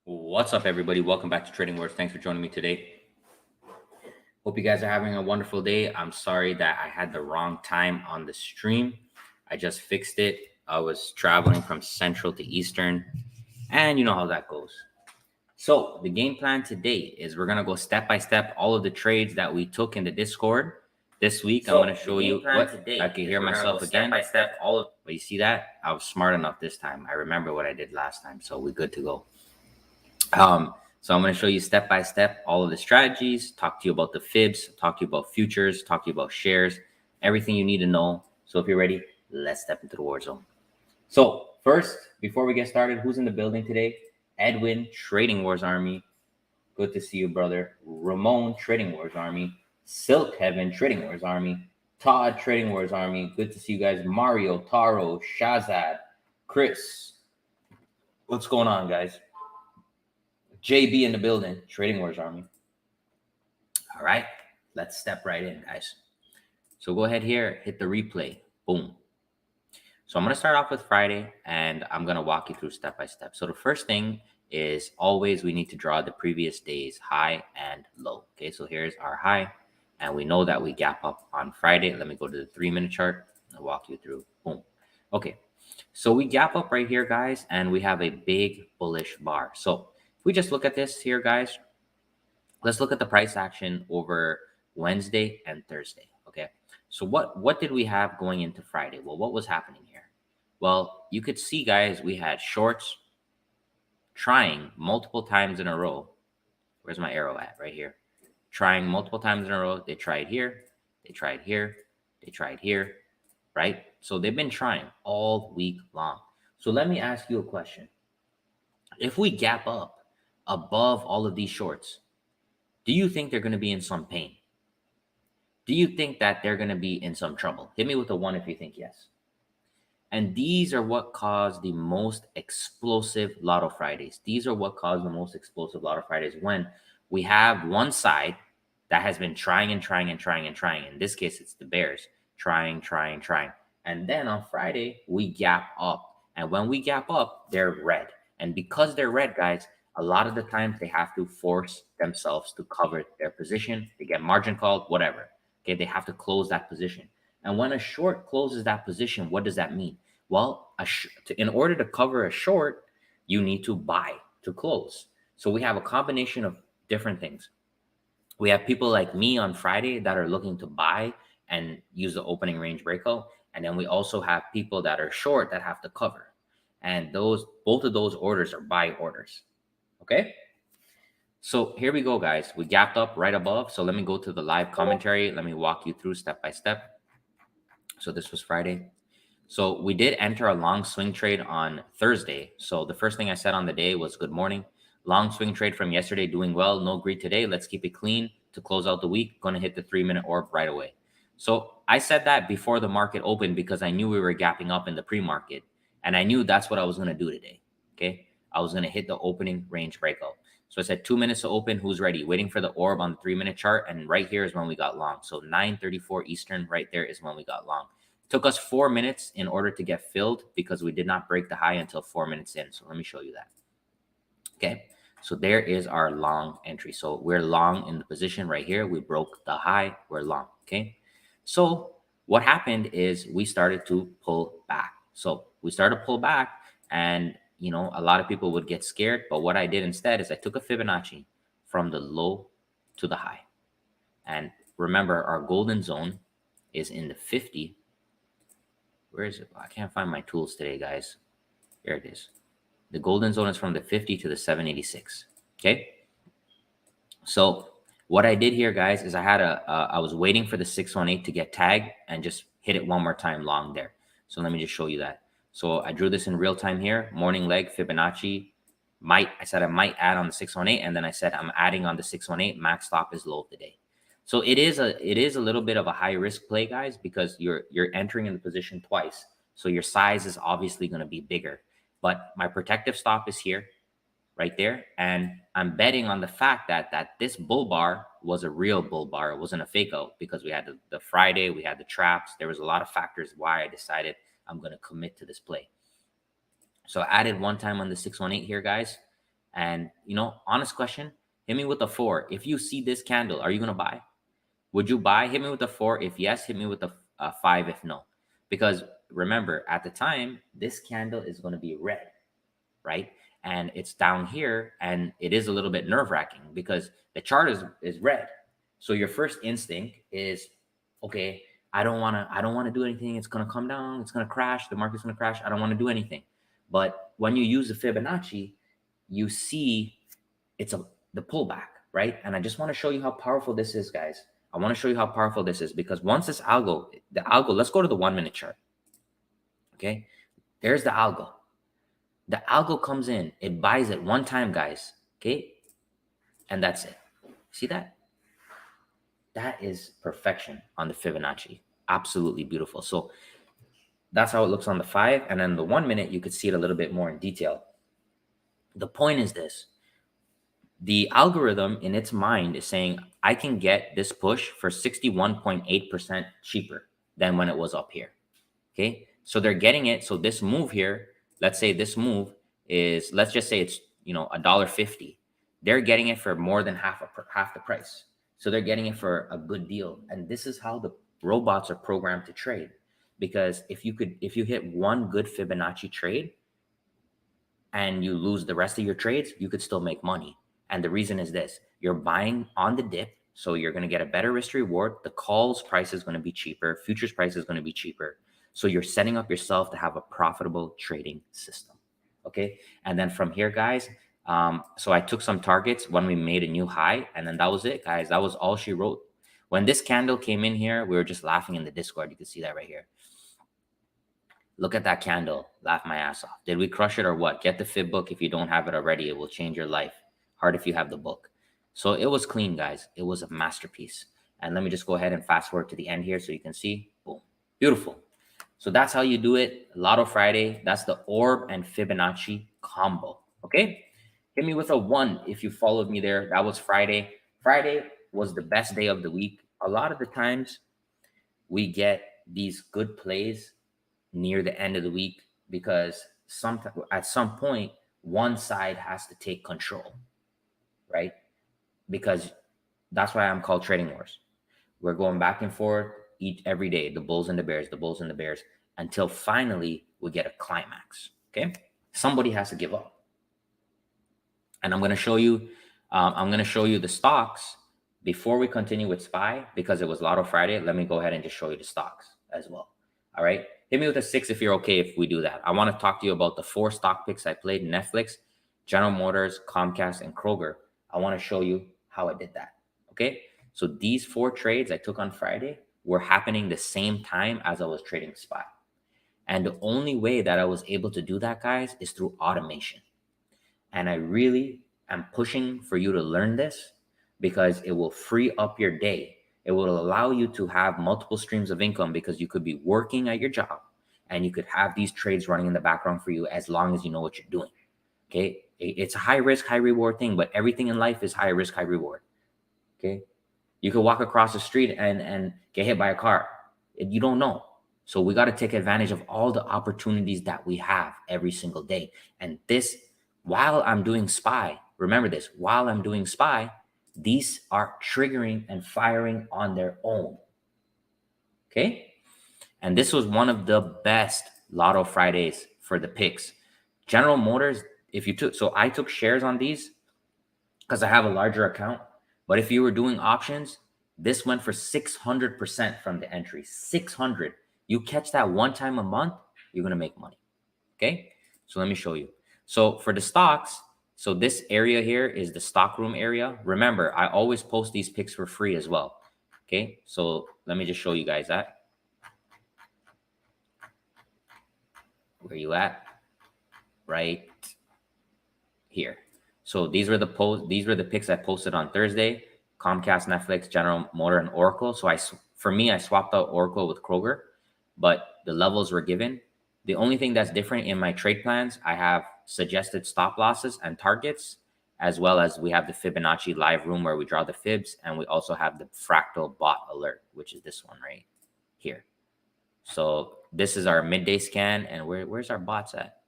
What's up, everybody? Welcome back to Trading Wars. Thanks for joining me today. Hope you guys are having a wonderful day. I'm sorry that I had the wrong time on the stream. I just fixed it. I was traveling from Central to Eastern, and you know how that goes. So the game plan today is we're going to go step by step all of the trades that we took in the Discord this week. I'm going to show you what I can hear myself again. Step by step all of. But you see that? I was smart enough this time. I remember what I did last time, so we're good to go. So I'm going to show you step by step all of the strategies, talk to you about the fibs, talk to you about futures, talk to you about shares, everything you need to know. So if you're ready, let's step into the war zone. So first, before we get started, who's in the building today? Edwin, Trading Wars Army. Good to see you, brother. Ramon, Trading Wars Army. Silk Heaven, Trading Wars Army. Todd, Trading Wars Army. Good to see you guys. Mario, Taro, Shazad, Chris. What's going on, guys? JB in the building, Trading Wars Army. All right, let's step right in, guys. So go ahead here, hit the replay. Boom. So I'm going to start off with Friday, and I'm going to walk you through step by step. So the first thing is always we need to draw the previous day's high and low. Okay, so here's our high, and we know that we gap up on Friday. Let me go to the 3-minute chart and walk you through. Boom. Okay, so we gap up right here, guys, and we have a big bullish bar. So we just look at this here, guys. Let's look at the price action over Wednesday and Thursday. Okay. So what did we have going into Friday? Well, what was happening here? Well, you could see, guys, we had shorts trying multiple times in a row. Where's my arrow at? Right here. Trying multiple times in a row. They tried here. They tried here. They tried here. Right? So they've been trying all week long. So let me ask you a question. If we gap up above all of these shorts, do you think they're going to be in some pain? Do you think that they're going to be in some trouble? Hit me with a 1 if you think yes. And these are what cause the most explosive Lotto Fridays. These are what cause the most explosive Lotto Fridays when we have one side that has been trying and trying and trying and trying. In this case, it's the bears trying. And then on Friday, we gap up. And when we gap up, they're red. And because they're red, guys, a lot of the times they have to force themselves to cover their position. They get margin called, whatever. Okay, they have to close that position. And when a short closes that position, what does that mean? Well, in order to cover a short, you need to buy to close. So we have a combination of different things. We have people like me on Friday that are looking to buy and use the opening range breakout. And then we also have people that are short that have to cover. And both of those orders are buy orders. Okay, so here we go, guys. We gapped up right above. So let me go to the live commentary. Let me walk you through step by step. So this was Friday. So we did enter a long swing trade on Thursday. So the first thing I said on the day was good morning. Long swing trade from yesterday, doing well. No greed today. Let's keep it clean to close out the week. Going to hit the 3-minute orb right away. So I said that before the market opened because I knew we were gapping up in the pre-market. And I knew that's what I was going to do today. Okay. I was going to hit the opening range breakout. So I said 2 minutes to open. Who's ready? Waiting for the orb on the 3-minute chart. And right here is when we got long. So 9:34 Eastern right there is when we got long. It took us 4 minutes in order to get filled because we did not break the high until 4 minutes in. So let me show you that. Okay. So there is our long entry. So we're long in the position right here. We broke the high. We're long. Okay. So what happened is we started to pull back. So we started to pull back and you know, a lot of people would get scared, but what I did instead is I took a Fibonacci from the low to the high. And remember, our golden zone is in the 50. Where is it? I can't find my tools today, guys. Here it is. The golden zone is from the 50 to the 786. Okay. So what I did here, guys, is I was waiting for the 618 to get tagged and just hit it one more time long there. So let me just show you that. So I drew this in real time here. Morning leg Fibonacci. I said I might add on the 618, and then I said I'm adding on the 618. Max stop is low today. So it is a little bit of a high risk play, guys, because you're entering in the position twice. So your size is obviously going to be bigger. But my protective stop is here, right there, and I'm betting on the fact that this bull bar was a real bull bar. It wasn't a fake out because we had the Friday, we had the traps. There was a lot of factors why I decided I'm going to commit to this play. So I added one time on the 618 here, guys, And, honest question, hit me with a 4. If you see this candle, are you going to buy? Would you buy? Hit me with a 4 if yes, hit me with a 5 if no. Because remember, at the time, this candle is going to be red, right? And it's down here, and it is a little bit nerve-wracking because the chart is red. So your first instinct is, okay, I don't want to do anything. It's going to come down. It's going to crash. The market's going to crash. I don't want to do anything. But when you use the Fibonacci, you see the pullback, right? And I just want to show you how powerful this is, guys. I want to show you how powerful this is because once this algo, let's go to the 1-minute chart. Okay. There's the algo. The algo comes in, it buys it one time, guys. Okay. And that's it. See that? That is perfection on the Fibonacci. Absolutely beautiful. So that's how it looks on the 5. And then the 1 minute, you could see it a little bit more in detail. The point is this. The algorithm in its mind is saying, I can get this push for 61.8% cheaper than when it was up here. Okay. So they're getting it. So this move here, let's say this move is, let's just say it's, $1.50. They're getting it for more than half the price. So they're getting it for a good deal. And this is how the robots are programmed to trade. Because if you hit one good Fibonacci trade and you lose the rest of your trades, you could still make money. And the reason is this: you're buying on the dip, so you're going to get a better risk to reward. The calls price is going to be cheaper. Futures price is going to be cheaper. So you're setting up yourself to have a profitable trading system. Okay. And then from here, guys, so I took some targets when we made a new high, and then that was it, guys. That was all she wrote. When this candle came in here, we were just laughing in the Discord. You can see that right here. Look at that candle. Laugh my ass off. Did we crush it or what? Get the Fib book if you don't have it already. It will change your life. Hard if you have the book. So it was clean, guys. It was a masterpiece. And let me just go ahead and fast forward to the end here so you can see. Boom. Beautiful. So that's how you do it. Lotto Friday. That's the orb and Fibonacci combo. Okay. Hit me with a 1 if you followed me there. That was Friday. Friday was the best day of the week. A lot of the times we get these good plays near the end of the week because at some point one side has to take control, right? Because that's why I'm called Trading Wars. We're going back and forth every day, the bulls and the bears, until finally we get a climax. Okay, somebody has to give up, and I'm going to show you. The stocks before we continue with SPY because it was Lotto Friday. Let me go ahead and just show you the stocks as well. All right, hit me with a 6 if you're okay if we do that. I want to talk to you about the 4 stock picks I played: Netflix, General Motors, Comcast, and Kroger. I want to show you how I did that. Okay, so these 4 trades I took on Friday were happening the same time as I was trading SPY. And the only way that I was able to do that, guys, is through automation. And I really am pushing for you to learn this because it will free up your day. It will allow you to have multiple streams of income because you could be working at your job and you could have these trades running in the background for you as long as you know what you're doing. Okay, it's a high risk, high reward thing, but everything in life is high risk, high reward. Okay, you could walk across the street and get hit by a car. You don't know. So we got to take advantage of all the opportunities that we have every single day. And this, while I'm doing SPY, remember this, while I'm doing SPY, these are triggering and firing on their own. Okay. And this was one of the best Lotto Fridays for the picks. General Motors, I took shares on these because I have a larger account. But if you were doing options, this went for 600% from the entry. 600. You catch that one time a month, you're going to make money. Okay. So let me show you. So for the stocks, so this area here is the stockroom area. Remember, I always post these picks for free as well. Okay. So let me just show you guys that. Where you at? Right here. So these were the picks I posted on Thursday: Comcast, Netflix, General Motor, and Oracle. So I swapped out Oracle with Kroger, but the levels were given. The only thing that's different in my trade plans, I have suggested stop losses and targets, as well as we have the Fibonacci live room where we draw the fibs, and we also have the fractal bot alert, which is this one right here. So this is our midday scan, and where's our bots at?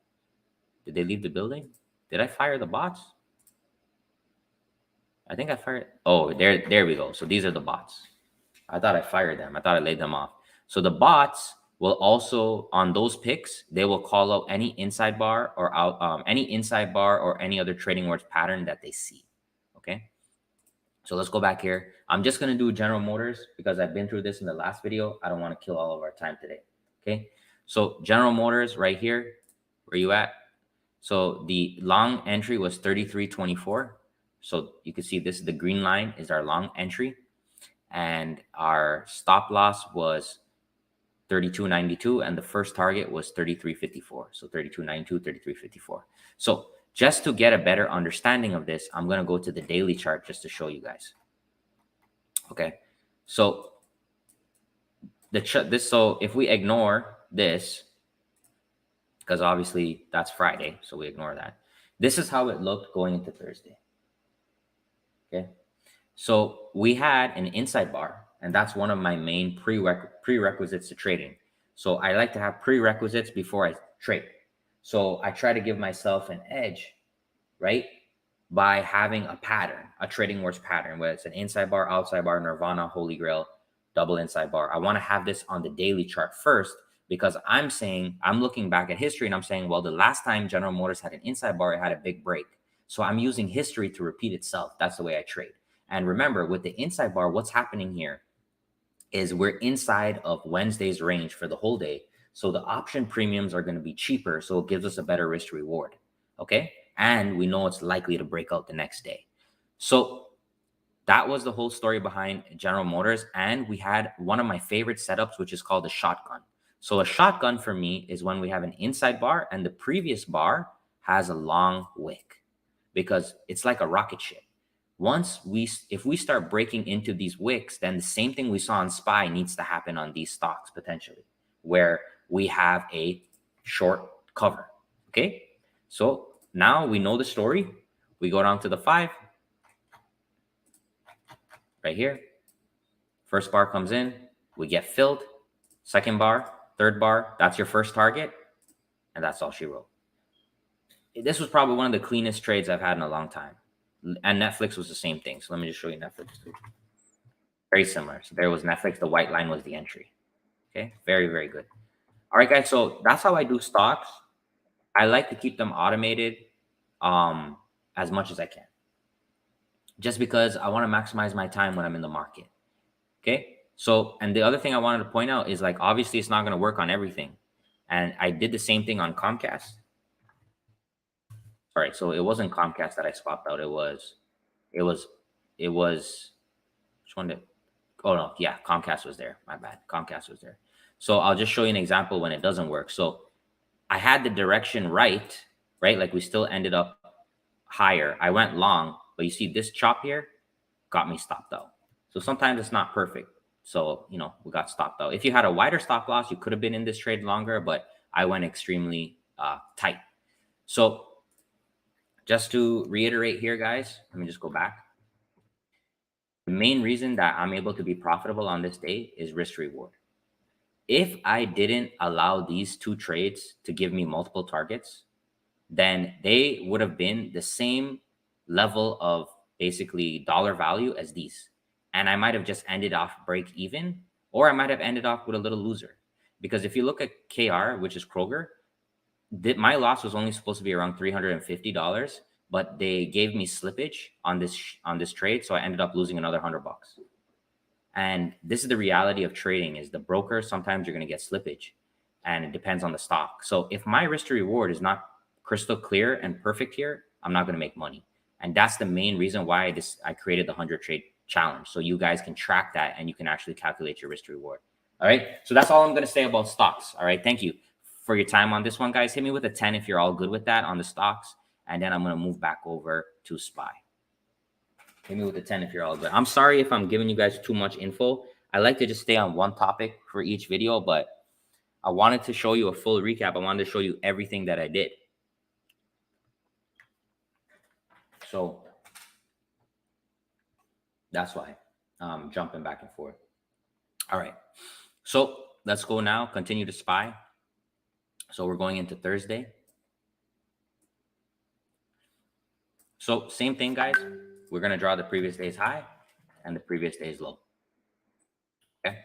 Did they leave the building? Did I fire the bots? I think I fired. Oh, there we go. So these are the bots. I thought I fired them. I thought I laid them off. So the bots will also, on those picks, they will call out any inside bar or out any inside bar or any other trading words pattern that they see. Okay. So let's go back here. I'm just going to do General Motors because I've been through this in the last video. I don't want to kill all of our time today. Okay. So General Motors right here, where you at? So the long entry was 33.24. So you can see this is the green line is our long entry. And our stop loss was 32.92. And the first target was 33.54. So 32.92, 33.54. So just to get a better understanding of this, I'm going to go to the daily chart just to show you guys. Okay. So so if we ignore this, because obviously that's Friday, so we ignore that. This is how it looked going into Thursday. Okay. So we had an inside bar, and that's one of my main prerequisites to trading. So I like to have prerequisites before I trade. So I try to give myself an edge, right? By having a pattern, a trading words pattern, whether it's an inside bar, outside bar, nirvana, holy grail, double inside bar. I want to have this on the daily chart first because I'm looking back at history and I'm saying, well, the last time General Motors had an inside bar, it had a big break. So I'm using history to repeat itself. That's the way I trade. And remember, with the inside bar, what's happening here is we're inside of Wednesday's range for the whole day. So the option premiums are going to be cheaper. So it gives us a better risk reward. Okay. And we know it's likely to break out the next day. So that was the whole story behind General Motors. And we had one of my favorite setups, which is called a shotgun. So a shotgun for me is when we have an inside bar and the previous bar has a long wick because it's like a rocket ship. If we start breaking into these wicks, then the same thing we saw on SPY needs to happen on these stocks potentially, where we have a short cover. Okay. So now we know the story. We go down to the 5 right here. First bar comes in, we get filled. Second bar, third bar, that's your first target. And that's all she wrote. This was probably one of the cleanest trades I've had in a long time. And Netflix was the same thing. So let me just show you Netflix. Very similar. So there was Netflix. The white line was the entry. Okay. Very, very good. All right, guys. So that's how I do stocks. I like to keep them automated as much as I can. Just because I want to maximize my time when I'm in the market. Okay. So, and the other thing I wanted to point out is like, obviously it's not going to work on everything. And I did the same thing on Comcast. All right. So it wasn't Comcast that I swapped out. It was, which one did, oh no. Yeah. Comcast was there. My bad. Comcast was there. So I'll just show you an example when it doesn't work. So I had the direction right? Like we still ended up higher. I went long, but you see this chop here got me stopped out. So sometimes it's not perfect. So, we got stopped out. If you had a wider stop loss, you could have been in this trade longer, but I went extremely tight. So just to reiterate here, guys, let me just go back. The main reason that I'm able to be profitable on this day is risk reward. If I didn't allow these two trades to give me multiple targets, then they would have been the same level of basically dollar value as these. And I might have just ended off break even, or I might have ended off with a little loser. Because if you look at KR, which is Kroger, my loss was only supposed to be around $350, but they gave me slippage on this trade. So I ended up losing another $100. And this is the reality of trading is the broker, sometimes you're going to get slippage and it depends on the stock. So if my risk to reward is not crystal clear and perfect here, I'm not going to make money. And that's the main reason why I created the 100 trade challenge. So you guys can track that and you can actually calculate your risk to reward. All right. So that's all I'm going to say about stocks. All right. Thank you for your time on this one, guys. Hit me with a 10 if you're all good with that on the stocks. And then I'm going to move back over to SPY. Hit me with a 10 if you're all good. I'm sorry if I'm giving you guys too much info. I like to just stay on one topic for each video, but I wanted to show you a full recap. I wanted to show you everything that I did. So that's why I'm jumping back and forth. All right. So let's go now. Continue to SPY. So we're going into Thursday. So same thing, guys. we're going to draw the previous day's high and the previous day's low. Okay.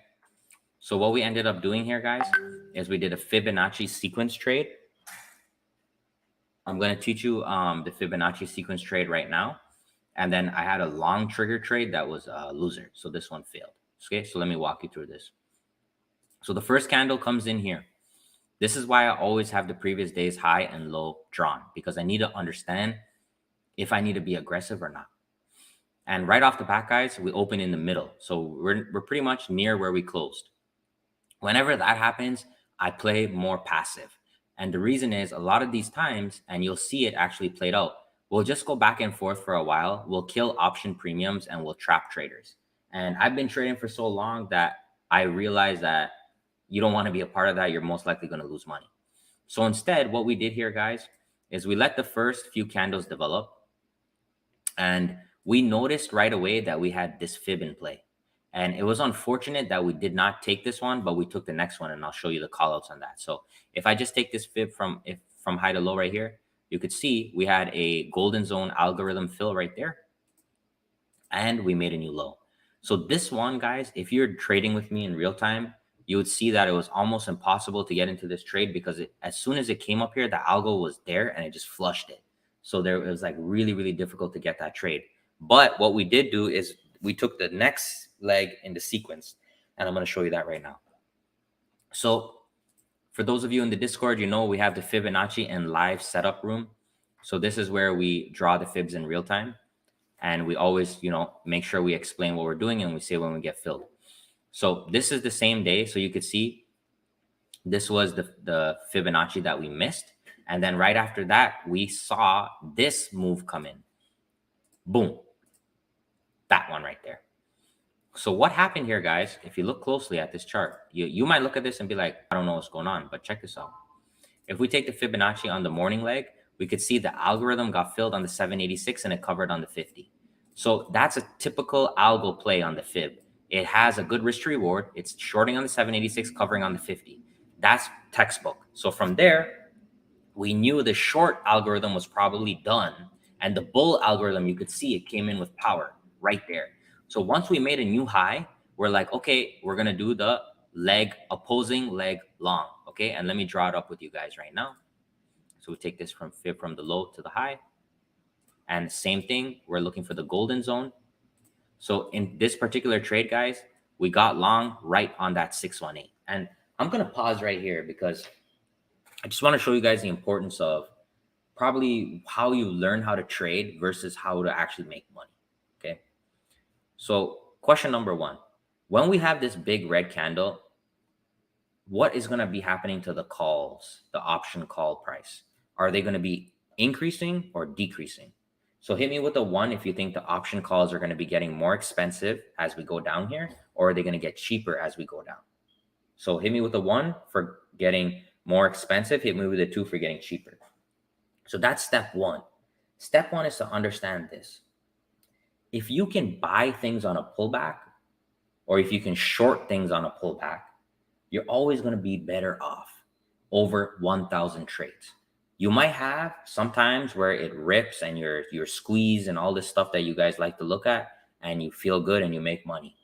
So what we ended up doing here, guys, is we did a Fibonacci sequence trade. I'm going to teach you the Fibonacci sequence trade right now. And then I had a long trigger trade that was a loser. So this one failed. Okay, so let me walk you through this. So the first candle comes in here. This is why I always have the previous day's high and low drawn, because I need to understand if I need to be aggressive or not. And right off the bat, guys, we open in the middle. So we're pretty much near where we closed. Whenever that happens, I play more passive. And the reason is a lot of these times, and you'll see it actually played out, we'll just go back and forth for a while. We'll kill option premiums and we'll trap traders. And I've been trading for so long that I realize that you don't want to be a part of that. You're most likely going to lose money. So instead, what we did here, guys, is we let the first few candles develop. And we noticed right away that we had this fib in play. And it was unfortunate that we did not take this one, but we took the next one, and I'll show you the callouts on that. So if I just take this fib from high to low right here, you could see we had a golden zone algorithm fill right there, and we made a new low. So this one, guys, if you're trading with me in real time, you would see that it was almost impossible to get into this trade because as soon as it came up here, the algo was there and it just flushed it. So it was like really, really difficult to get that trade. But what we did do is we took the next leg in the sequence, and I'm going to show you that right now. So for those of you in the Discord, you know we have the Fibonacci and live setup room. So this is where we draw the fibs in real time, and we always, make sure we explain what we're doing and we say when we get filled. So this is the same day. So you could see this was the Fibonacci that we missed. And then right after that, we saw this move come in. Boom. That one right there. So what happened here, guys, if you look closely at this chart, you might look at this and be like, I don't know what's going on, but check this out. If we take the Fibonacci on the morning leg, we could see the algorithm got filled on the 786 and it covered on the 50. So that's a typical algo play on the fib. It has a good risk to reward. It's shorting on the 786, covering on the 50. That's textbook. So from there, we knew the short algorithm was probably done. And the bull algorithm, you could see it came in with power right there. So once we made a new high, we're like, okay, we're going to do the opposing leg long. Okay. And let me draw it up with you guys right now. So we take this from fib from the low to the high. And same thing, we're looking for the golden zone. So in this particular trade, guys, we got long right on that 618. And I'm going to pause right here because I just want to show you guys the importance of probably how you learn how to trade versus how to actually make money. Okay. So question number one, when we have this big red candle, what is going to be happening to the calls, the option call price? Are they going to be increasing or decreasing? So hit me with a 1 if you think the option calls are going to be getting more expensive as we go down here, or are they going to get cheaper as we go down? So hit me with a 1 for getting more expensive. Hit me with a 2 for getting cheaper. So that's step 1. Step 1 is to understand this. If you can buy things on a pullback, or if you can short things on a pullback, you're always going to be better off over 1,000 trades. You might have sometimes where it rips and you're squeezed and all this stuff that you guys like to look at, and you feel good and you make money.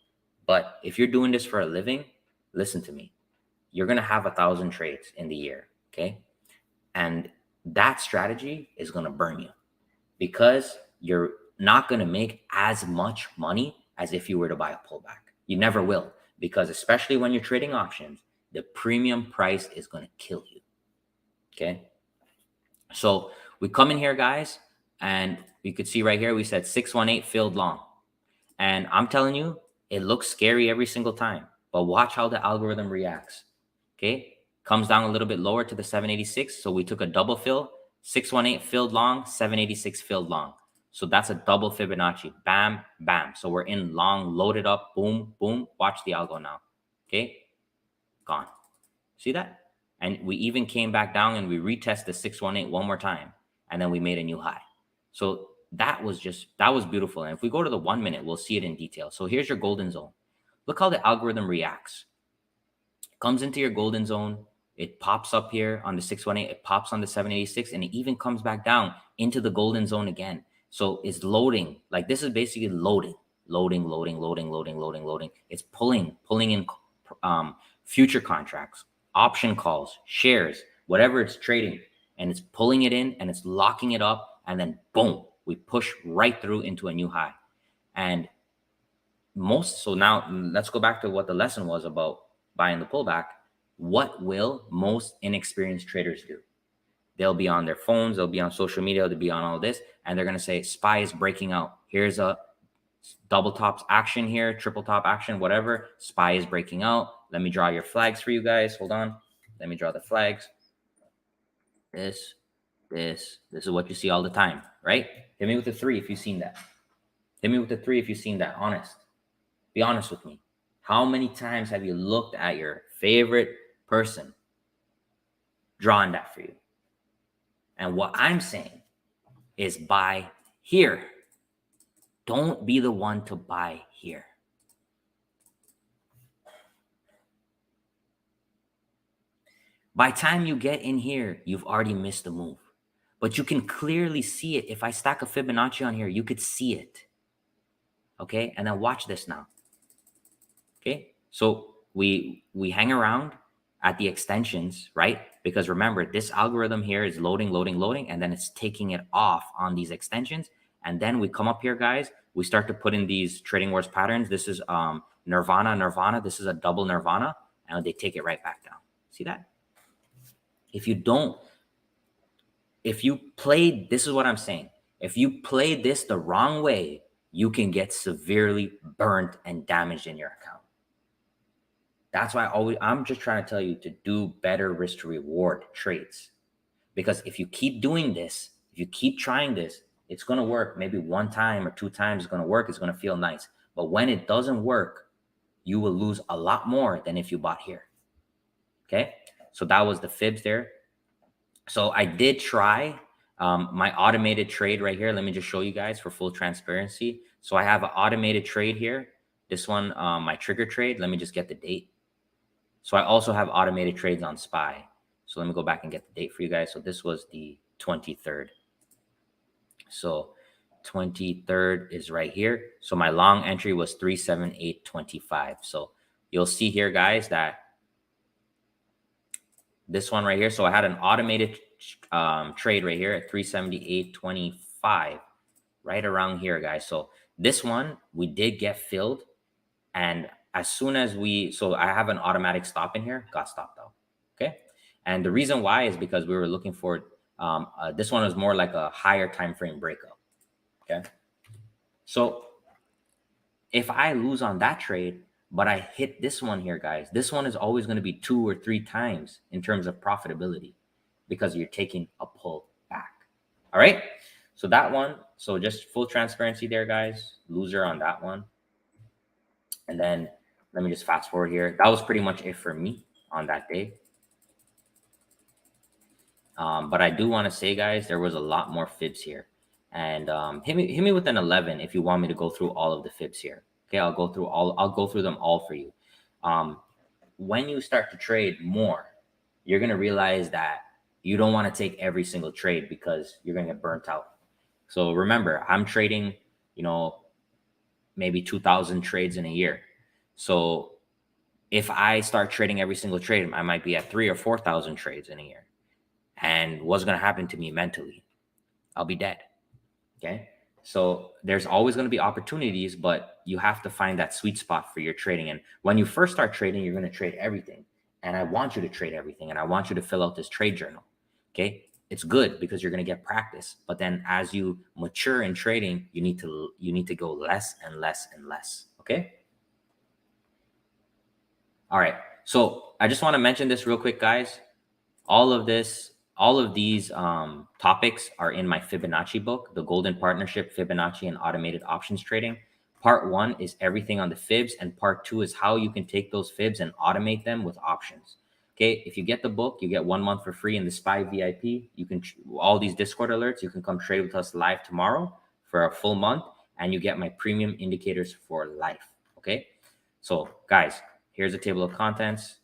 But if you're doing this for a living, listen to me. You're going to have 1,000 trades in the year, okay? And that strategy is going to burn you because you're not going to make as much money as if you were to buy a pullback. You never will, because especially when you're trading options, the premium price is going to kill you, okay? So we come in here, guys, and you could see right here, we said 618 filled long. And I'm telling you, it looks scary every single time, but watch how the algorithm reacts. Okay. Comes down a little bit lower to the 786. So we took a double fill, 618 filled long, 786 filled long. So that's a double Fibonacci. Bam, bam. So we're in long, loaded up, boom, boom. Watch the algo now. Okay. Gone. See that? And we even came back down and we retested the 618 one more time. And then we made a new high. So that was beautiful. And if we go to the 1 minute, we'll see it in detail. So here's your golden zone. Look how the algorithm reacts. It comes into your golden zone. It pops up here on the 618. It pops on the 786. And it even comes back down into the golden zone again. So it's loading. Like this is basically loading. It's pulling in future contracts, option calls, shares, whatever it's trading, and it's pulling it in and it's locking it up, and then boom, we push right through into a new high. And so now let's go back to what the lesson was about buying the pullback. What will most inexperienced traders do? They'll be on their phones, they'll be on social media, they'll be on all this, and they're going to say, SPY is breaking out. Here's a double tops action here, triple top action, whatever. SPY is breaking out. Let me draw your flags for you guys. Hold on. Let me draw the flags. This is what you see all the time, right? Hit me with a 3 if you've seen that. Hit me with a 3 if you've seen that. Honest. Be honest with me. How many times have you looked at your favorite person drawing that for you? And what I'm saying is buy here. Don't be the one to buy here. By the time you get in here, you've already missed the move. But you can clearly see it. If I stack a Fibonacci on here, you could see it. Okay? And then watch this now. Okay? So we hang around at the extensions, right? Because remember, this algorithm here is loading, and then it's taking it off on these extensions. And then we come up here, guys. We start to put in these trading wars patterns. This is Nirvana. This is a double Nirvana. And they take it right back down. See that? If you play, this is what I'm saying. If you play this the wrong way, you can get severely burnt and damaged in your account. That's why I'm just trying to tell you to do better risk to reward trades. Because if you keep doing this, if you keep trying this, it's going to work. Maybe 1 time or 2 times it's going to work. It's going to feel nice. But when it doesn't work, you will lose a lot more than if you bought here. Okay. So that was the fibs there. So I did try my automated trade right here. Let me just show you guys for full transparency. So I have an automated trade here. This one, my trigger trade. Let me just get the date. So I also have automated trades on SPY. So let me go back and get the date for you guys. So this was the 23rd. So 23rd is right here. So my long entry was 378.25. So you'll see here, guys, that this one right here. So I had an automated trade right here at 378.25, right around here, guys. So this one we did get filled, and as soon as so I have an automatic stop in here, got stopped out. Okay. And the reason why is because we were looking for, this one was more like a higher time frame breakup. Okay. So if I lose on that trade, but I hit this one here, guys, this one is always going to be 2 or 3 times in terms of profitability because you're taking a pull back. All right. So that one, so just full transparency there, guys, loser on that one. And then let me just fast forward here. That was pretty much it for me on that day. But I do want to say, guys, there was a lot more fibs here. And hit me with an 11 if you want me to go through all of the fibs here. Okay, I'll go through them all for you. When you start to trade more, you're gonna realize that you don't want to take every single trade because you're gonna get burnt out. So remember, I'm trading, maybe 2,000 trades in a year. So if I start trading every single trade, I might be at 3,000 or 4,000 trades in a year. And what's gonna happen to me mentally? I'll be dead. Okay. So there's always going to be opportunities, but you have to find that sweet spot for your trading. And when you first start trading, you're going to trade everything. And I want you to trade everything. And I want you to fill out this trade journal. Okay. It's good because you're going to get practice. But then as you mature in trading, you need to go less and less and less. Okay. All right. So I just want to mention this real quick, guys. All of these topics are in my Fibonacci book, The Golden Partnership, Fibonacci and Automated Options Trading. Part 1 is everything on the fibs, and part 2 is how you can take those fibs and automate them with options. Okay, if you get the book, you get 1 month for free in the SPY VIP. You can, all these Discord alerts, you can come trade with us live tomorrow for a full month, and you get my premium indicators for life. Okay, so guys, here's a table of contents,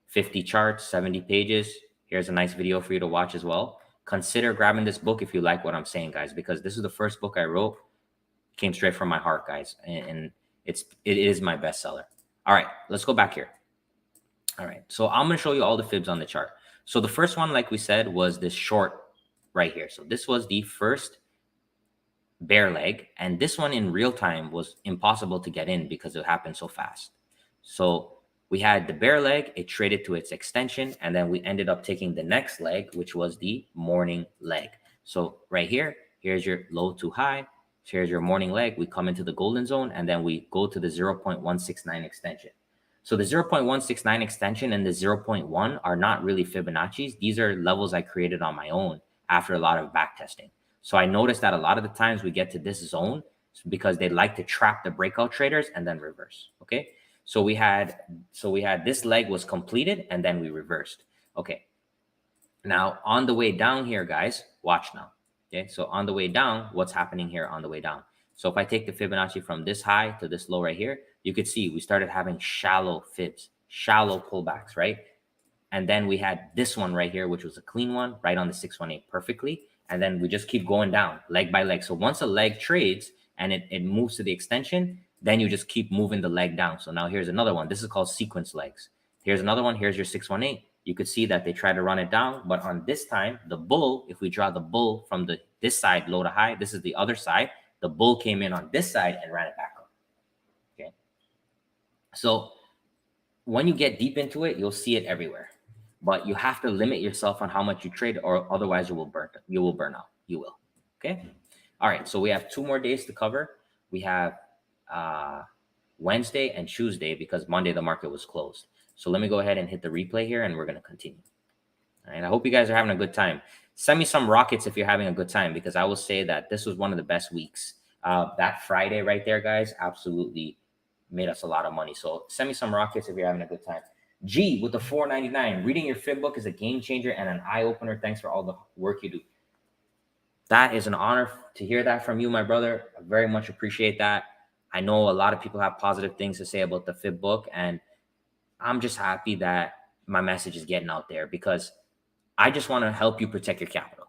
50 charts, 70 pages. Here's a nice video for you to watch as well. consider grabbing this book if you like what I'm saying, guys, because this is the first book I wrote. Came straight from my heart, guys, and it is my bestseller. All right, let's go back here. All right, so I'm going to show you all the fibs on the chart. So the first one, like we said, was this short right here. So this was the first bear leg, and this one in real time was impossible to get in because it happened so fast. So we had the bear leg, it traded to its extension, and then we ended up taking the next leg, which was the morning leg. So right here, here's your low to high. Here's your morning leg. We come into the golden zone, and then we go to the 0.169 extension. So the 0.169 extension and the 0.1 are not really Fibonacci's. These are levels I created on my own after a lot of back testing. So I noticed that a lot of the times we get to this zone because they like to trap the breakout traders and then reverse. Okay. So we had this leg was completed and then we reversed. Okay. Now on the way down here, guys, watch now. Okay. So on the way down, what's happening here on the way down? So if I take the Fibonacci from this high to this low right here, you could see we started having shallow fibs, shallow pullbacks, right? And then we had this one right here, which was a clean one, right on the 618 perfectly. And then we just keep going down leg by leg. So once a leg trades and it moves to the extension, then you just keep moving the leg down. So now here's another one. This is called sequence legs. Here's another one. Here's your 618. You could see that they try to run it down. But on this time, the bull, if we draw the bull from this side, low to high, this is the other side. The bull came in on this side and ran it back up. Okay. So when you get deep into it, you'll see it everywhere. But you have to limit yourself on how much you trade, or otherwise you will burn out. You will. Okay. All right. So we have 2 more days to cover. We have Wednesday and Tuesday because Monday the market was closed. So let me go ahead and hit the replay here and we're going to continue. All right. I hope you guys are having a good time. Send me some rockets if you're having a good time, because I will say that this was one of the best weeks. That Friday right there, guys, absolutely made us a lot of money. So send me some rockets if you're having a good time. G with the 499. Reading your fib book is a game changer and an eye opener. Thanks for all the work you do. That is an honor to hear that from you, my brother. I very much appreciate that. I know a lot of people have positive things to say about the fib book, and I'm just happy that my message is getting out there because I just want to help you protect your capital.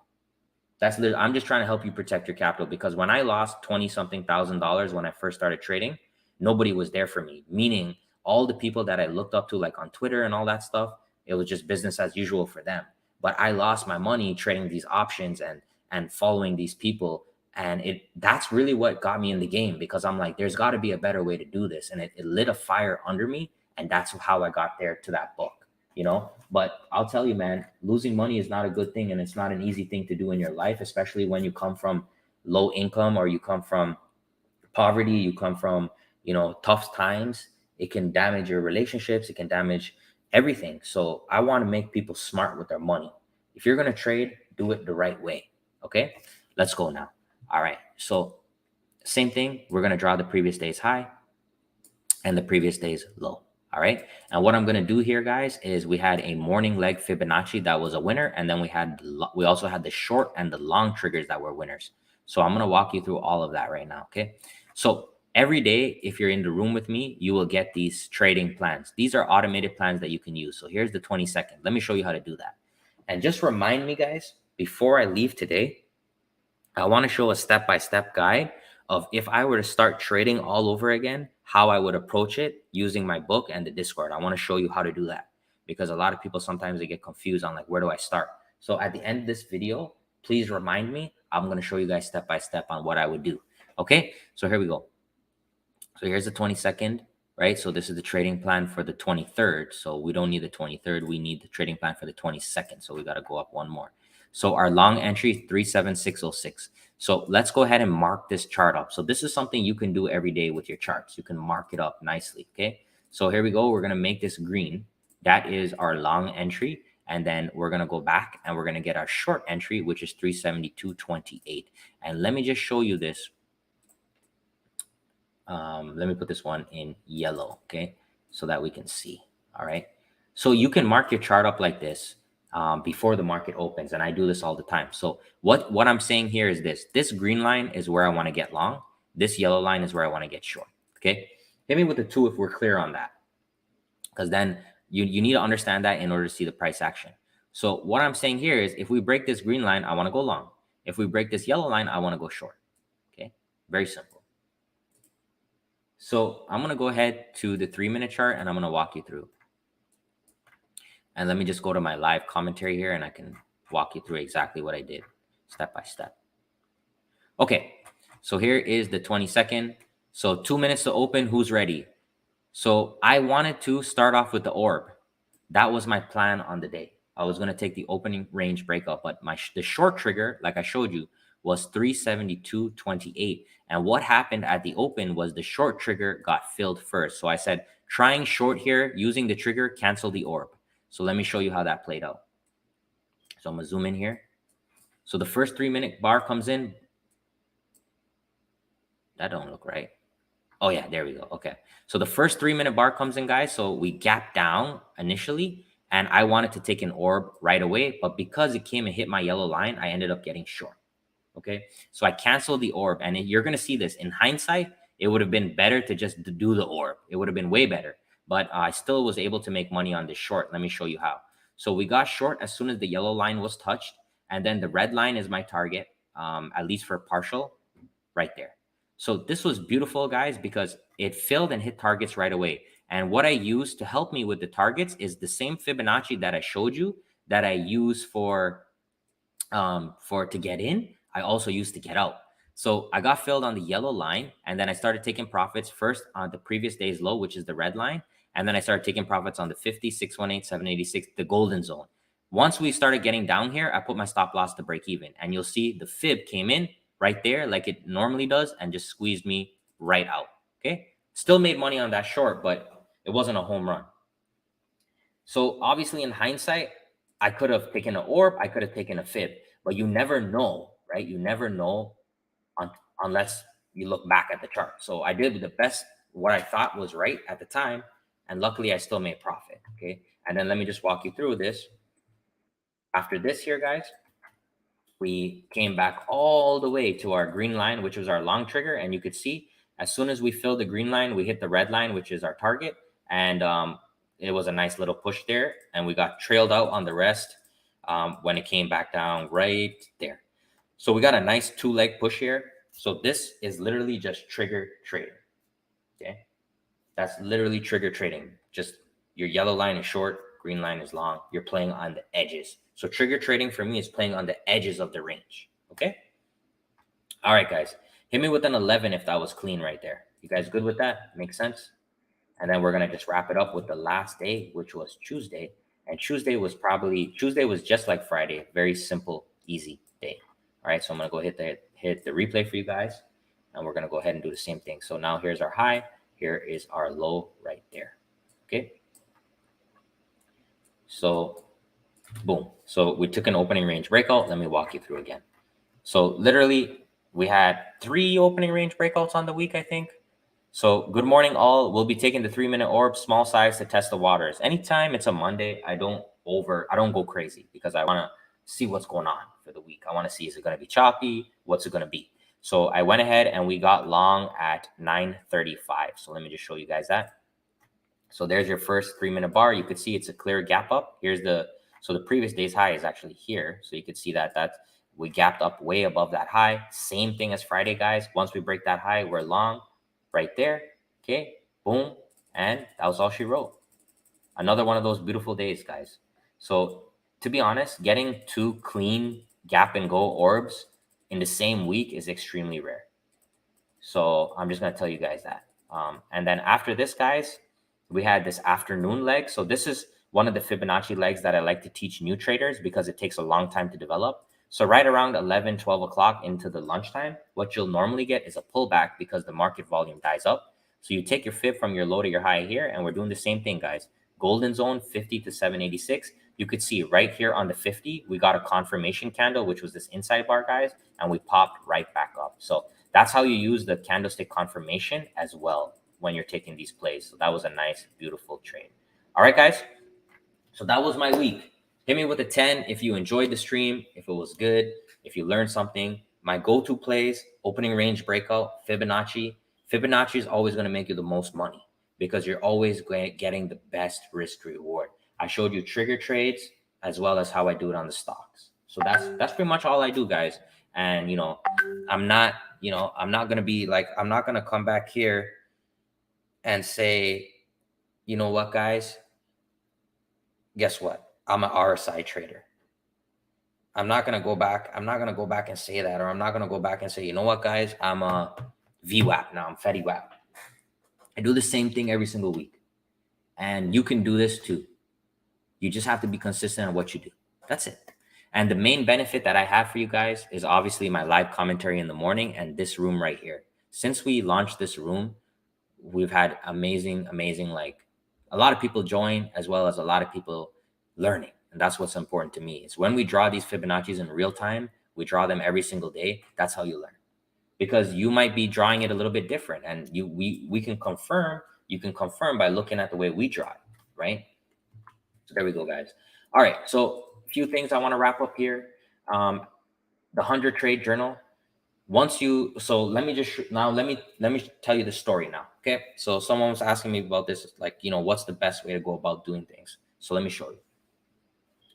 I'm just trying to help you protect your capital, because when I lost 20-something thousand dollars when I first started trading, nobody was there for me. Meaning all the people that I looked up to, like on Twitter and all that stuff, it was just business as usual for them. But I lost my money trading these options and following these people. And that's really what got me in the game, because I'm like, there's got to be a better way to do this. And it lit a fire under me. And that's how I got there to that book, you know. But I'll tell you, man, losing money is not a good thing. And it's not an easy thing to do in your life, especially when you come from low income or you come from poverty, you come from, you know, tough times. It can damage your relationships. It can damage everything. So I want to make people smart with their money. If you're going to trade, do it the right way. Okay, let's go now. All right. So same thing. We're going to draw the previous day's high and the previous day's low. All right. And what I'm going to do here, guys, is we had a morning leg Fibonacci that was a winner. And then we also had the short and the long triggers that were winners. So I'm going to walk you through all of that right now. Okay. So every day, if you're in the room with me, you will get these trading plans. These are automated plans that you can use. So here's the 20-second. Let me show you how to do that. And just remind me, guys, before I leave today, I want to show a step-by-step guide of if I were to start trading all over again, how I would approach it using my book and the Discord. I want to show you how to do that, because a lot of people sometimes they get confused on like, where do I start? So at the end of this video, please remind me. I'm going to show you guys step-by-step on what I would do. Okay, so here we go. So here's the 22nd, right? So this is the trading plan for the 23rd. So we don't need the 23rd. We need the trading plan for the 22nd. So we got to go up one more. So our long entry, 37606. So let's go ahead and mark this chart up. So this is something you can do every day with your charts. You can mark it up nicely, okay? So here we go. We're going to make this green. That is our long entry. And then we're going to go back and we're going to get our short entry, which is 372.28. And let me just show you this. Let me put this one in yellow, okay? So that we can see, all right? So you can mark your chart up like this before the market opens. And I do this all the time. So what I'm saying here is this green line is where I want to get long. This yellow line is where I want to get short, okay? Hit me with the 2 if we're clear on that, because then you need to understand that in order to see the price action. So what I'm saying here is if we break this green line, I want to go long. If we break this yellow line, I want to go short. Okay, very simple. So I'm going to go ahead to the 3-minute chart and I'm going to walk you through. And let me just go to my live commentary here and I can walk you through exactly what I did step by step. Okay, so here is the 22nd. So 2 minutes to open. Who's ready? So I wanted to start off with the orb. That was my plan on the day. I was going to take the opening range breakout, but the short trigger, like I showed you, was 372.28. And what happened at the open was the short trigger got filled first. So I said, trying short here, using the trigger, cancel the orb. So let me show you how that played out. So I'm going to zoom in here. So the first 3-minute bar comes in. That don't look right. Oh yeah, there we go. Okay. So the first 3-minute bar comes in, guys. So we gapped down initially and I wanted to take an orb right away, but because it came and hit my yellow line, I ended up getting short. Okay. So I canceled the orb and you're going to see this in hindsight. It would have been better to just do the orb. It would have been way better, but I still was able to make money on this short. Let me show you how. So we got short as soon as the yellow line was touched. And then the red line is my target, at least for partial right there. So this was beautiful, guys, because it filled and hit targets right away. And what I use to help me with the targets is the same Fibonacci that I showed you that I use for to get in. I also use to get out. So I got filled on the yellow line, and then I started taking profits first on the previous day's low, which is the red line. And then I started taking profits on the 50, 618, 786, the golden zone. Once we started getting down here, I put my stop loss to break even. And you'll see the fib came in right there like it normally does and just squeezed me right out. Okay. Still made money on that short, but it wasn't a home run. So obviously in hindsight, I could have taken an orb, I could have taken a fib, but you never know, right? You never know unless you look back at the chart. So I did the best, what I thought was right at the time. And luckily I still made profit. Okay. And then let me just walk you through this. After this here, guys, we came back all the way to our green line, which was our long trigger. And you could see as soon as we filled the green line, we hit the red line, which is our target. And it was a nice little push there. And we got trailed out on the rest when it came back down right there. So we got a nice 2-leg push here. So this is literally just trigger trading. Okay. That's literally trigger trading. Just your yellow line is short, green line is long. You're playing on the edges. So trigger trading for me is playing on the edges of the range. Okay. All right, guys. Hit me with an 11 if that was clean right there. You guys good with that? Makes sense? And then we're going to just wrap it up with the last day, which was Tuesday. And Tuesday was just like Friday. Very simple, easy day. All right. So I'm going to go hit the replay for you guys. And we're going to go ahead and do the same thing. So now here's our high. Here is our low right there. Okay. So boom. So we took an opening range breakout. Let me walk you through again. So literally we had 3 opening range breakouts on the week, I think. So good morning, all. We'll be taking the 3-minute orb, small size to test the waters. Anytime it's a Monday, I don't go crazy because I want to see what's going on for the week. I want to see, is it going to be choppy? What's it going to be? So I went ahead and we got long at 9:35. So let me just show you guys that. So there's your first 3-minute bar. You could see it's a clear gap up. So the previous day's high is actually here. So you could see that we gapped up way above that high. Same thing as Friday, guys. Once we break that high, we're long right there. Okay, boom. And that was all she wrote. Another one of those beautiful days, guys. So to be honest, getting 2 clean gap and go orbs in the same week is extremely rare. So I'm just going to tell you guys that. And then after this, guys, we had this afternoon leg. So this is one of the Fibonacci legs that I like to teach new traders because it takes a long time to develop. So right around 11, 12 o'clock into the lunchtime, what you'll normally get is a pullback because the market volume dies up. So you take your fib from your low to your high here, and we're doing the same thing, guys. Golden zone 50 to 786. You could see right here on the 50, we got a confirmation candle, which was this inside bar, guys, and we popped right back up. So that's how you use the candlestick confirmation as well when you're taking these plays. So that was a nice, beautiful trade. All right, guys. So that was my week. Hit me with a 10 if you enjoyed the stream, if it was good, if you learned something. My go-to plays, opening range breakout, Fibonacci. Fibonacci is always going to make you the most money because you're always getting the best risk reward. I showed you trigger trades, as well as how I do it on the stocks. So that's pretty much all I do, guys. And I'm not gonna be like, I'm not gonna come back here and say, you know what, guys, guess what? I'm an RSI trader. I'm not gonna go back and say that, or I'm not gonna go back and say, you know what, guys, I'm a VWAP now. I'm Fetty WAP. I do the same thing every single week, and you can do this too. You just have to be consistent on what you do. That's it. And the main benefit that I have for you guys is obviously my live commentary in the morning and this room right here. Since we launched this room, we've had amazing, like a lot of people join, as well as a lot of people learning. And that's what's important to me, is when we draw these Fibonacci's in real time, we draw them every single day. That's how you learn, because you might be drawing it a little bit different, and we can confirm. You can confirm by looking at the way we draw it, right? So there we go, guys. All right, so a few things I want to wrap up here. The 100 trade journal. Let me tell you the story now. Okay, so someone was asking me about this, like, what's the best way to go about doing things? So let me show you.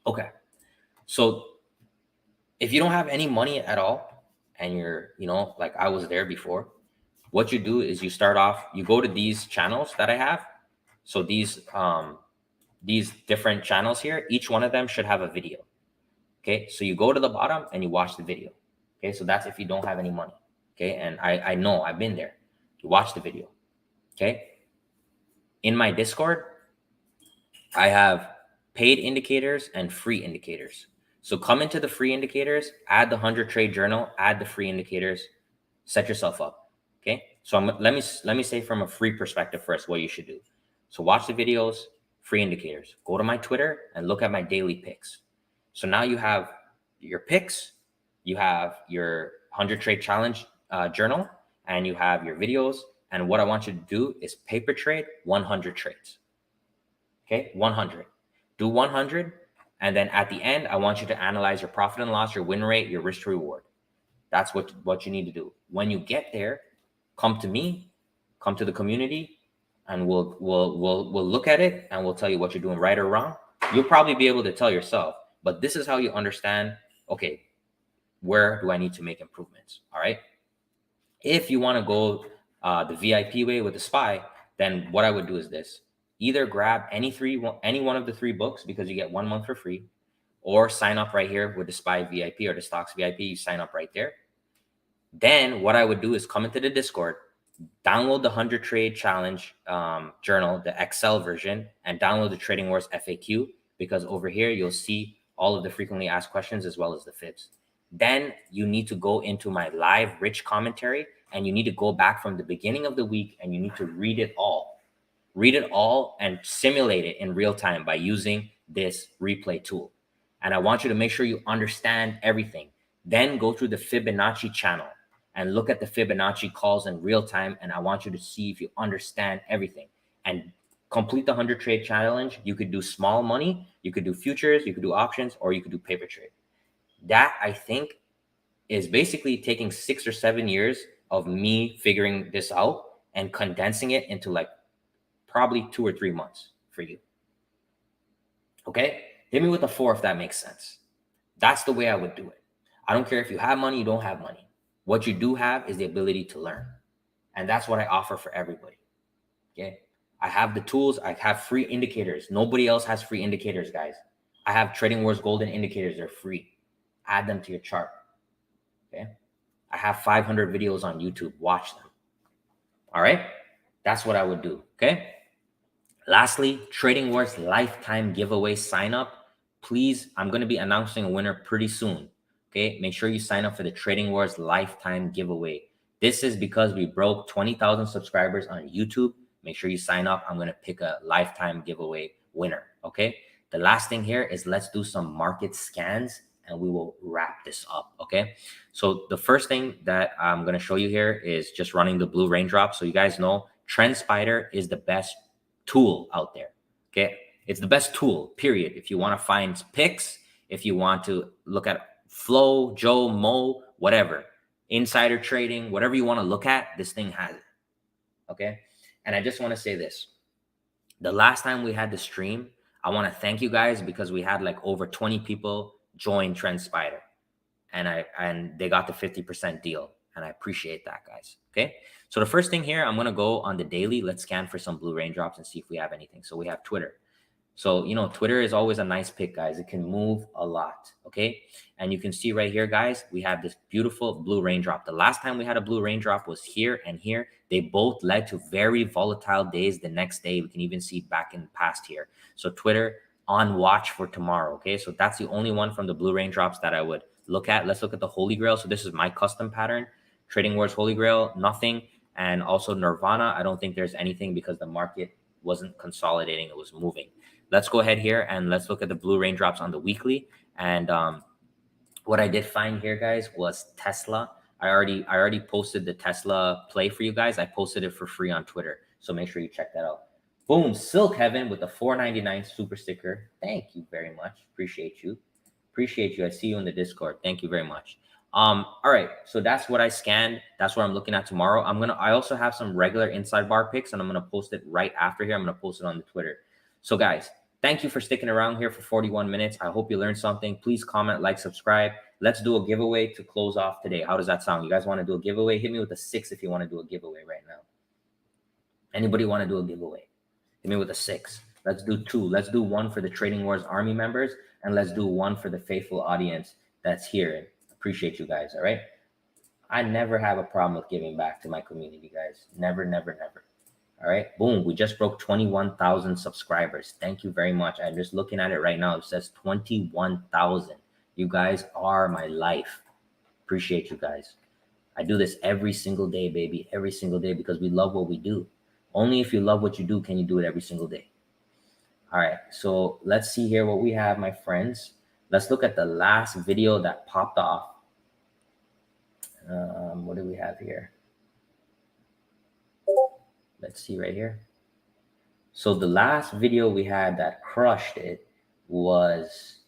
Okay, so if you don't have any money at all, and you're, like I was there before, what you do is you start off, you go to these channels that I have. So these different channels here, each one of them should have a video. Okay, so you go to the bottom and you watch the video. Okay, so that's if you don't have any money. Okay, and I know, I've been there. You watch the video. Okay, in my Discord, I have paid indicators and free indicators. So come into the free indicators, add the 100 trade journal, add the free indicators, set yourself up. Okay, so let me say from a free perspective first what you should do. So watch the videos, free indicators. Go to my Twitter and look at my daily picks. So now you have your picks, you have your 100 trade challenge journal, and you have your videos. And what I want you to do is paper trade 100 trades. Okay, 100. Do 100. And then at the end, I want you to analyze your profit and loss, your win rate, your risk to reward. That's what you need to do. When you get there, come to me, come to the community, and we'll look at it and we'll tell you what you're doing right or wrong. You'll probably be able to tell yourself, but this is how you understand, okay, where do I need to make improvements? All right. If you want to go the VIP way with the SPY, then what I would do is this: either grab any one of the 3 books, because you get 1 month for free, or sign up right here with the SPY VIP or the stocks VIP. You sign up right there. Then what I would do is come into the Discord, download the 100 trade challenge journal, the Excel version, and download the Trading Wars FAQ, because over here you'll see all of the frequently asked questions as well as the fibs. Then you need to go into my live rich commentary, and you need to go back from the beginning of the week, and you need to read it all and simulate it in real time by using this replay tool. And I want you to make sure you understand everything. Then go through the Fibonacci channel and look at the Fibonacci calls in real time. And I want you to see if you understand everything and complete the 100 trade challenge. You could do small money, you could do futures, you could do options, or you could do paper trade. That, I think, is basically taking 6 or 7 years of me figuring this out and condensing it into like probably 2 or 3 months for you. Okay, hit me with a 4 if that makes sense. That's the way I would do it. I don't care if you have money, you don't have money. What you do have is the ability to learn. And that's what I offer for everybody. Okay, I have the tools. I have free indicators. Nobody else has free indicators, guys. I have Trading Wars Golden indicators. They're free. Add them to your chart. Okay, I have 500 videos on YouTube. Watch them. All right, that's what I would do. Okay. Lastly, Trading Wars lifetime giveaway sign up. Please, I'm going to be announcing a winner pretty soon. Okay, make sure you sign up for the Trading Wars lifetime giveaway. This is because we broke 20,000 subscribers on YouTube. Make sure you sign up. I'm going to pick a lifetime giveaway winner. Okay, the last thing here is let's do some market scans and we will wrap this up. Okay, so the first thing that I'm going to show you here is just running the blue raindrop. So you guys know Trendspider is the best tool out there. Okay, it's the best tool, period. If you want to find picks, if you want to look at Flow, Joe, Mo, whatever, insider trading, whatever you want to look at, this thing has it. Okay, and I just want to say this: the last time we had the stream, I want to thank you guys because we had like over 20 people join Trendspider, and they got the 50% deal, and I appreciate that, guys. Okay, so the first thing here, I'm gonna go on the daily. Let's scan for some blue raindrops and see if we have anything. So we have Twitter. So, you know, Twitter is always a nice pick, guys. It can move a lot, okay? And you can see right here, guys, we have this beautiful blue raindrop. The last time we had a blue raindrop was here and here. They both led to very volatile days the next day. We can even see back in the past here. So Twitter on watch for tomorrow, okay? So that's the only one from the blue raindrops that I would look at. Let's look at the Holy Grail. So this is my custom pattern. Trading Wars Holy Grail, nothing. And also Nirvana, I don't think there's anything because the market wasn't consolidating. It was moving. Let's go ahead here and let's look at the blue raindrops on the weekly. And what I did find here, guys, was Tesla. I already posted the Tesla play for you guys. I posted it for free on Twitter, so make sure you check that out. Boom, Silk Heaven with the $4.99 super sticker. Thank you very much. Appreciate you. Appreciate you. I see you in the Discord. Thank you very much. All right, so that's what I scanned. That's what I'm looking at tomorrow. I also have some regular inside bar picks, and I'm gonna post it right after here. I'm gonna post it on the Twitter. So guys, thank you for sticking around here for 41 minutes. I hope you learned something. Please comment, like, subscribe. Let's do a giveaway to close off today. How does that sound? You guys want to do a giveaway? Hit me with a 6 if you want to do a giveaway right now. Anybody want to do a giveaway? Hit me with a 6. Let's do 2. Let's do 1 for the Trading Wars Army members, and let's do 1 for the faithful audience that's here. Appreciate you guys, all right? I never have a problem with giving back to my community, guys. Never, never, never. All right, boom, we just broke 21,000 subscribers. Thank you very much. I'm just looking at it right now. It says 21,000. You guys are my life. Appreciate you guys. I do this every single day, baby, every single day, because we love what we do. Only if you love what you do can you do it every single day. All right, so let's see here what we have, my friends. Let's look at the last video that popped off. What do we have here? Let's see right here. So the last video we had that crushed it was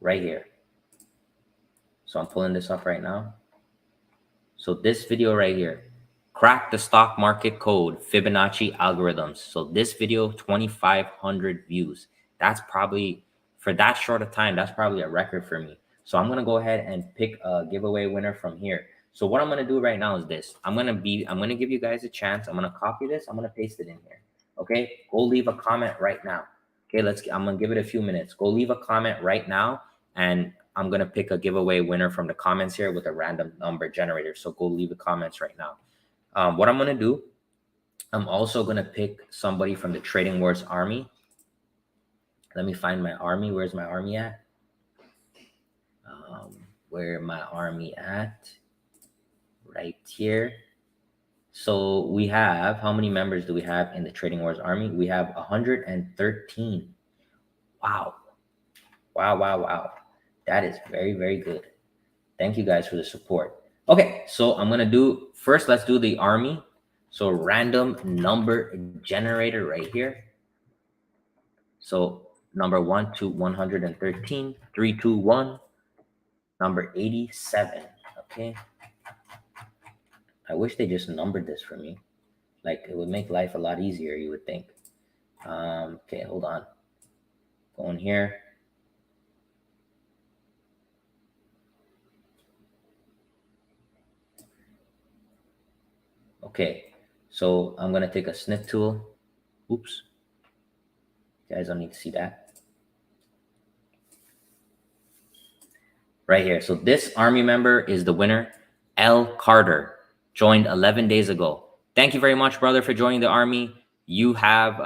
right here. So I'm pulling this up right now. So this video right here, crack the stock market code, Fibonacci algorithms. So this video, 2,500 views. That's probably, for that short of time, that's probably a record for me. So I'm going to go ahead and pick a giveaway winner from here. So what I'm going to do right now is this. I'm going to give you guys a chance. I'm going to copy this. I'm going to paste it in here. Okay. Go leave a comment right now. Okay. I'm going to give it a few minutes. Go leave a comment right now. And I'm going to pick a giveaway winner from the comments here with a random number generator. So go leave the comments right now. What I'm going to do, I'm also going to pick somebody from the Trading Wars Army. Let me find my army. Where's my army at? Where my army at? Right here. So we have, how many members do we have in the Trading Wars Army? We have 113. Wow. Wow, wow, wow. That is very, very good. Thank you guys for the support. Okay, so I'm going to do, first, let's do the army. So random number generator right here. So number 1 to 113, 3, 2, 1, number 87. Okay. I wish they just numbered this for me. Like, it would make life a lot easier, you would think. Okay, hold on. Going here. Okay, so I'm going to take a snip tool. Oops. You guys don't need to see that. Right here. So this army member is the winner. L. Carter joined 11 days ago. Thank you very much, brother, for joining the army. You have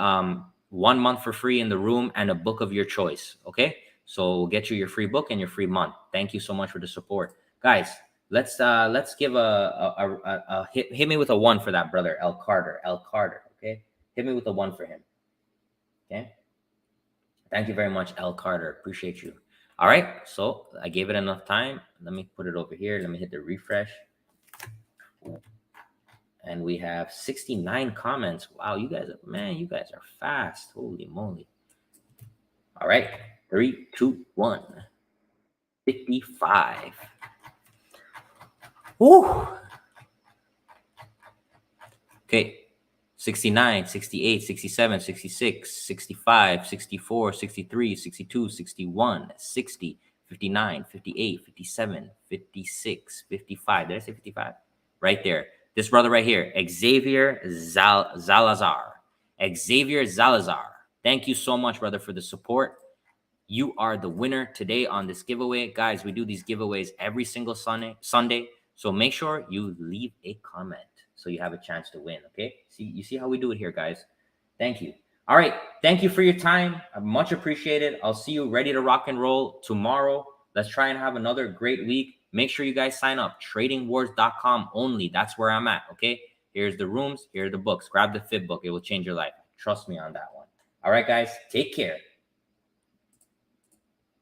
1 month for free in the room and a book of your choice. Okay, so we'll get you your free book and your free month. Thank you so much for the support, guys. Let's give a hit me with a 1 for that brother, L. Carter. L. Carter. Okay, hit me with a 1 for him. Okay, thank you very much, L. Carter. Appreciate you. All right, so I gave it enough time. Let me put it over here. Let me hit the refresh. And we have 69 comments. Wow, you guys are fast. Holy moly. All right, 3, 2, 1. 55. Woo. Okay, 69, 68, 67, 66, 65, 64, 63, 62, 61, 60, 59, 58, 57, 56, 55. Did I say 55? Right there. This brother right here, Xavier Zalazar. Xavier Zalazar. Thank you so much, brother, for the support. You are the winner today on this giveaway. Guys, we do these giveaways every single Sunday. So make sure you leave a comment so you have a chance to win, okay? You see how we do it here, guys. Thank you. All right. Thank you for your time. I much appreciated. I'll see you ready to rock and roll tomorrow. Let's try and have another great week. Make sure you guys sign up. Tradingwars.com only. That's where I'm at, okay? Here's the rooms. Here are the books. Grab the Fib book. It will change your life. Trust me on that one. All right, guys. Take care.